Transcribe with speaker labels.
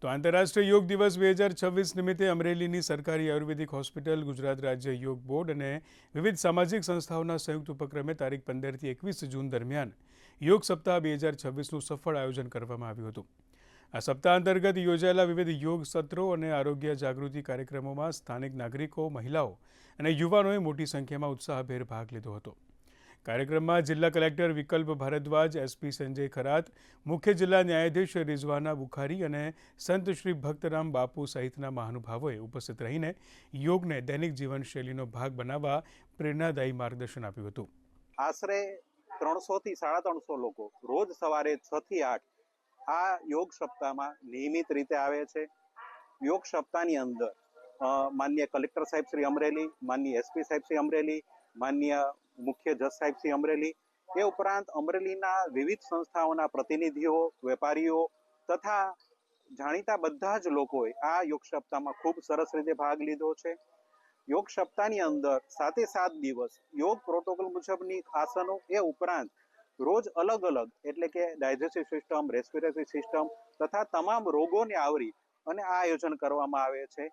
Speaker 1: તો આંતરરાષ્ટ્રીય યોગ દિવસ 2026 નિમિત્તે અમરેલીની સરકારી આયુર્વેદિક હોસ્પિટલ, ગુજરાત રાજ્ય યોગ બોર્ડ અને વિવિધ સામાજિક સંસ્થાઓના સંયુક્ત ઉપક્રમે તારીખ 15થી 21 જૂન દરમિયાન યોગ સપ્તાહ 2026નું સફળ આયોજન કરવામાં આવ્યું હતું. આ સપ્તાહ અંતર્ગત યોજાયેલા વિવિધ યોગ સત્રો અને આરોગ્ય જાગૃતિ કાર્યક્રમોમાં સ્થાનિક નાગરિકો, મહિલાઓ અને યુવાનોએ મોટી સંખ્યામાં ઉત્સાહભેર ભાગ લીધો હતો. કાર્યક્રમમાં જિલ્લા કલેક્ટર વિકલ્પ ભારદ્વાજ, એસપી સંજય ખરાત, મુખ્ય જિલ્લા ન્યાયાધીશ રિઝવાના બુખારી અને સંત શ્રી ભક્તરામ બાપુ સહિતના મહાનુભાવોએ ઉપસ્થિત રહીને યોગને દૈનિક જીવનશૈલીનો ભાગ બનાવવા પ્રેરણાદાયી માર્ગદર્શન આપ્યું હતું.
Speaker 2: આશરે 300 થી 350 લોકો રોજ સવારે 6 થી 8 આ યોગ સપ્તાહમાં નિયમિત રીતે આવે છે. યોગ સપ્તાહની અંદર માનનીય કલેક્ટર સાહેબ શ્રી અમરેલી, માનનીય એસપી સાહેબ શ્રી અમરેલી, માનનીય મુખ્ય જજ સાહેબ શ્રી અમરેલી, એ ઉપરાંત અમરેલીના વિવિધ સંસ્થાઓના પ્રતિનિધિઓ, વેપારીઓ તથા જાણીતા બધા જ લોકોએ આ યોગ સપ્તાહમાં ખૂબ સરસ રીતે ભાગ લીધો છે. યોગ સપ્તાહની અંદર 7 દિવસ યોગ પ્રોટોકોલ મુજબની આસનો, એ ઉપરાંત રોજ અલગ અલગ એટલે કે ડાયજેસ્ટિવ સિસ્ટમ, રેસ્પિરેટરી સિસ્ટમ તથા તમામ રોગોને આવરી અને આ આયોજન કરવામાં આવે છે.